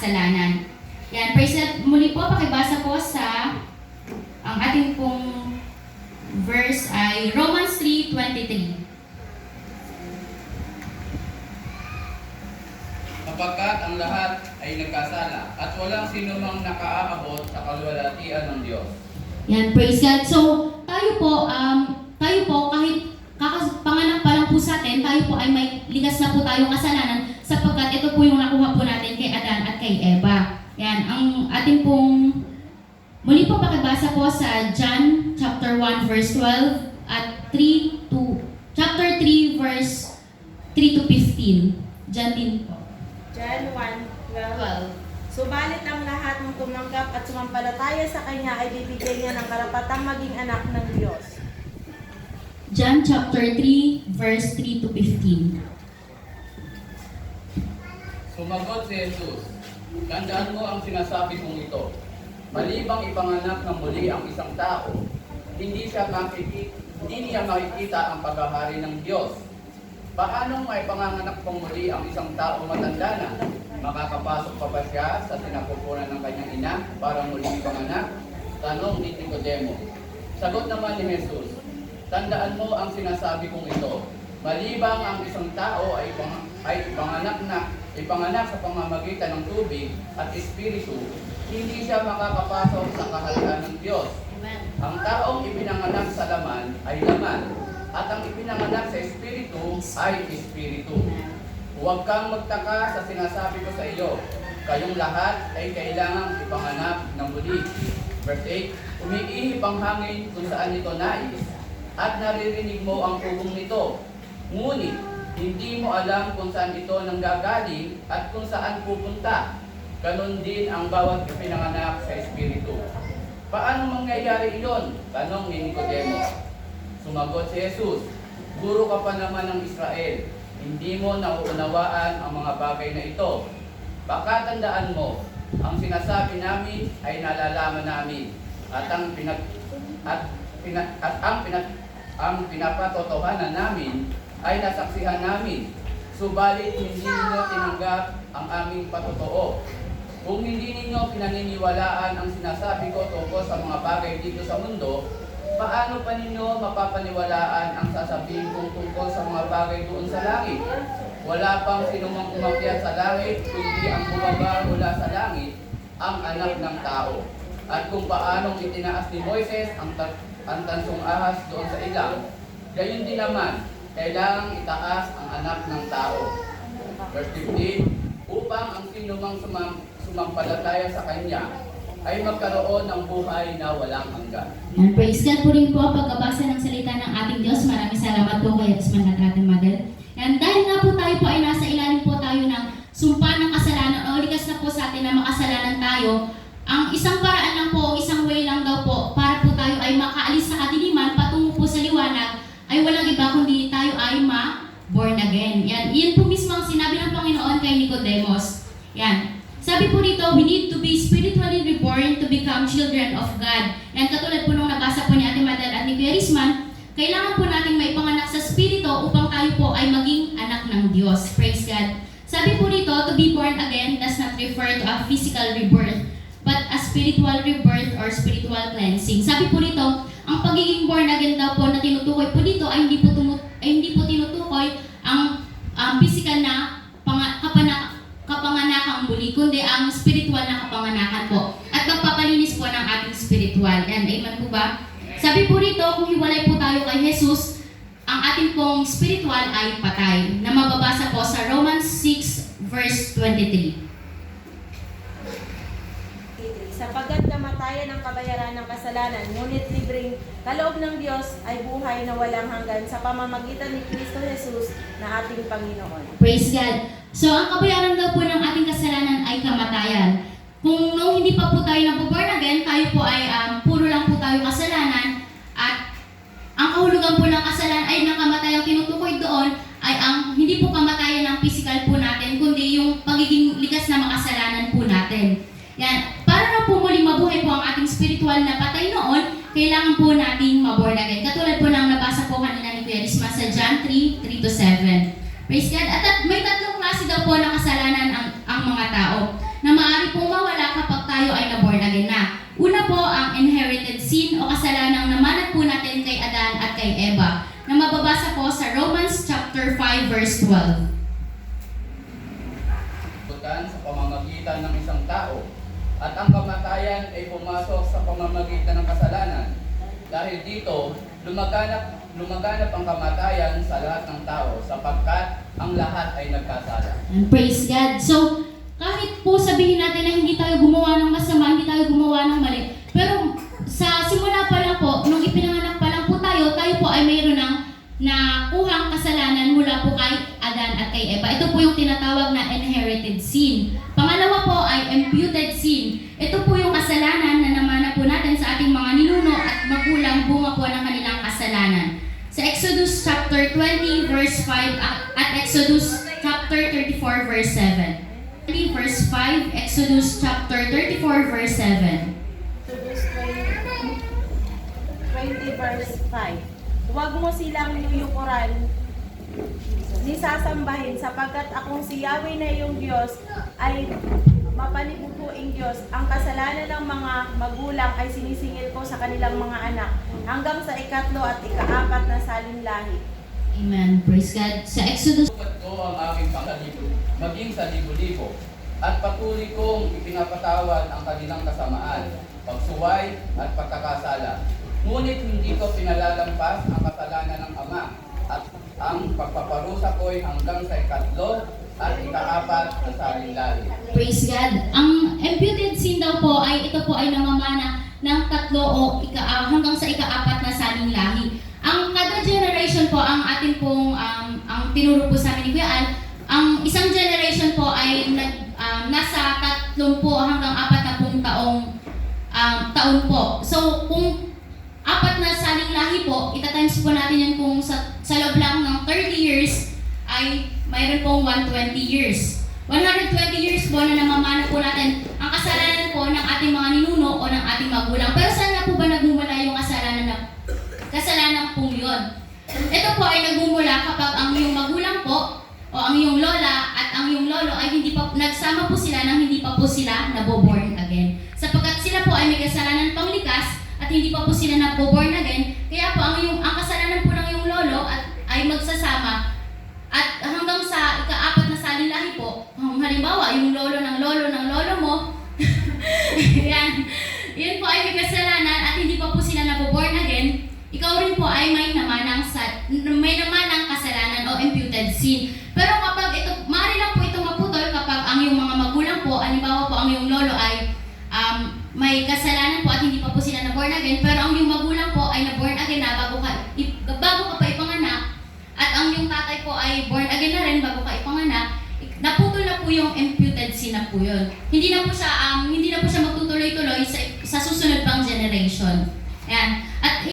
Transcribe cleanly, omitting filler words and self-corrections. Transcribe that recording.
kasalanan. Yan, praise God. Muli po, pakibasa po sa ang ating pong verse ay Romans 3:23. Sapagkat ang lahat ay nagkasala at walang sino mang nakaaabot sa kaluwalhatian ng Diyos. Yan, praise God. So, tayo po kahit panganak pa lang po sa atin, tayo po ay may ligas na po tayong kasalanan sapagkat ito po yung nakuha po natin kay Adan at kay Eva. Yan, ang ating pong muli po pakibasa po sa John chapter 1 verse 12 at chapter 3 verse 3 to 15. John din po. John 1:12. Subalit ang lahat ng tumanggap at sumampalataya sa Kanya ay bibigyan niya ng karapatang maging anak ng Diyos. John chapter 3 verse 3 to 15. Sumagot si Jesus, tandaan mo ang sinasabi kong ito. Malibang ipanganak ng muli ang isang tao, hindi niya makikita ang paghahari ng Diyos. Paano may panganganak pang muli ang isang tao matanda na? Makakapasok pa ba siya sa sinapupunan ng kanyang ina para muling ipanganak? Tanong ni Nicodemo. Sagot naman ni Jesus, tandaan mo ang sinasabi kong ito. Malibang ang isang tao ay ipanganak sa pamamagitan ng tubig at espiritu, hindi siya makakapasok sa kaharian ng Diyos. Ang taong ipinanganak sa laman ay laman, at ang ipinanganak sa espiritu ay espiritu. Huwag kang magtaka sa sinasabi ko sa iyo. Kayong lahat ay kailangang ipanganak ng muli. Verse 8, umiihip ang hangin kung saan ito nais, at naririnig mo ang tugong nito. Ngunit, hindi mo alam kung saan ito nanggagaling at kung saan pupunta. Ganon din ang bawat ipinanganak sa espiritu. Paano mangyayari iyon? Tanong ni Nicodemo. Sumagot si Jesus, guro ka pa naman ng Israel. Hindi mo nauunawaan ang mga bagay na ito. Baka tandaan mo, ang sinasabi namin ay nalalaman namin, at ang pinapatotohanan namin ay nasaksihan namin. Subalit hindi ninyo tinanggap ang aming patotoo. Kung hindi ninyo pinaniniwalaan ang sinasabi ko tungkol sa mga bagay dito sa mundo, paano pa ninyo mapapaniwalaan ang sasabihin kong tungkol sa mga bagay doon sa langit? Wala pang sinumang umakyat sa langit, kundi ang bumaba mula sa langit, ang anak ng tao. At kung paanong itinaas ni Moises ang tansong ahas doon sa ilang, gayon din naman, kailangang itaas ang anak ng tao. Verse 15, upang ang sinumang sumampalataya sa Kanya ay magkaroon ng buhay na walang hanggan. And praise God po rin po ang pagkabasa ng salita ng ating Diyos. Maraming salamat po kay Osman at Ate Madel. And dahil nga po tayo po ay nasa ilalim po tayo ng sumpa ng kasalanan o likas na po sa atin na makasalanan tayo, ang isang paraan lang po, isang way lang daw po para po tayo ay makaalis sa kadiliman patungo po sa liwanag ay walang iba kundi tayo ay born again. Yan po mismo ang sinabi ng Panginoon kay Nicodemos. Yan. Sabi po dito, we need to be spiritually reborn to become children of God. And katulad po nung nabasa po ni Ate Madel at ni Kuya Rizman, kailangan po natin may panganak sa spirito upang tayo po ay maging anak ng Diyos. Praise God. Sabi po dito, to be born again does not refer to a physical rebirth, but a spiritual rebirth or spiritual cleansing. Sabi po dito, ang pagiging born again daw po na tinutukoy po dito ay hindi po tinutukoy ang physical na kapanganakang muli, kundi ang spiritual na kapanganakan po. At magpapalinis po ng ating spiritual. Yan, amen po ba? Sabi po rito, kung hiwalay po tayo kay Jesus, ang ating pong spiritual ay patay. Na mababasa po sa Romans 6 verse 23. Sapagat kamatayan ang kabayaran ng kasalanan, ngunit libreng kaloob ng Diyos ay buhay na walang hanggan sa pamamagitan ni Kristo Jesus na ating Panginoon. Praise God. So, ang kabayaran daw po ng ating kasalanan ay kamatayan. Kung nung hindi pa po tayo nabuborn again, tayo po ay puro lang po tayo kasalanan at ang kahulugan po ng kasalanan ay nakamatay. Ang tinutukoy doon ay ang hindi po kamatayan ng physical po natin, kundi yung pagiging likas na makasalanan po natin. Yan. Para na po muling mabuhay po ang ating spiritual na patay noon, kailangan po nating maborn again. Katulad po ng nabasa po kanina ni Kuya Rizma sa John 3:3 to 7. Praise God. At may tatlong klase daw po ng kasalanan ang mga tao. na maaari pong mawala kapag tayo ay na-born again na. Una po ang inherited sin o kasalanang namanat po natin kay Adan at kay Eva na mababasa po sa Romans chapter 5 verse 12. Sa pamamagitan ng isang tao at ang kamatayan ay pumasok sa pamamagitan ng kasalanan. Dahil dito, lumaganap ang kamatayan sa lahat ng tao sapagkat ang lahat ay nagkasala. And praise God. So, kahit po sabihin natin na hindi tayo gumawa ng masama, hindi tayo gumawa ng mali, pero sa simula pa lang po, nung ipinanganak pa lang po tayo po ay mayroon ng nakuhang kasalanan mula po kay Adan at kay Eva. Ito po yung tinatawag na inherited sin. Pangalawa po ay imputed sin. Ito po yung kasalanan na namana po natin sa ating mga ninuno at magulang bunga po ng kanilang kasalanan. Sa Exodus chapter 20 verse 5 at Exodus chapter 34 verse 7. Verse 5, Exodus chapter 34 verse 7. Exodus 20 verse 5. Huwag mo silang yuyukuran ni sasambahin sapagkat akong si Yahweh na iyong Diyos ay mapalibubuing Diyos. Ang kasalanan ng mga magulang ay sinisingil ko sa kanilang mga anak hanggang sa ikatlo at ikaapat na salin lahi. Amen. Praise God. Sa Exodus Sukat ko ang aking pangalibo, maging sa libo-libo, at patuloy kong ipinapatawad ang kanilang kasamaan, pagsuway at pagkakasala. Ngunit hindi ko pinalalampas ang kasalanan ng ama, at ang pagpaparusa ko'y hanggang sa ikatlo at ikaapat na salin lahi. Praise God. Ang imputed sin daw po ay ito po ay namamana ng tatlo o hanggang sa ikaapat na saling lahi. Ang kada generation po ang ating pong ang tinuro po sa amin ni Kuya Al, ang isang generation po ay nasa 30 hanggang 40 taon po. So kung apat na saling lahi po, itatimes po natin yan kung sa loob lang ng 30 years ay mayroon pong 120 years. 120 years po na namamana po natin ang kasalanan po ng ating mga ninuno o ng ating magulang. Pero saan na po ba nagmumula yung kasalanan po yun? Ito po ay nagmumula kapag ang iyong magulang po o ang iyong lola at ang iyong lolo ay hindi pa nagsama po sila nang hindi pa po sila naboborn again. Sapagkat sila po ay may kasalanan panglikas at hindi pa po sila naboborn again, kaya po ang kasalanan po ng iyong lolo ay magsasama at hanggang sa ikaapat na salin lahi po, halimbawa yung lolo ng lolo mo, yun po ay may kasalanan at hindi pa po sila naboborn again, ikaw rin po ay may namanang kasalanan o imputed sin. Pero kapag maaari lang po itong maputol kapag ang iyong mga magulang po, halimbawa po ang iyong lolo ay may kasalanan po at hindi pa po sila na born again, pero ang iyong magulang po ay na born again na bago ka pa ipanganak, at ang iyong tatay po ay born again na rin bago ka ipanganak, naputol na po yung imputed sin na po yun. Hindi na po siya magtutuloy-tuloy sa susunod pang generation. Ayan.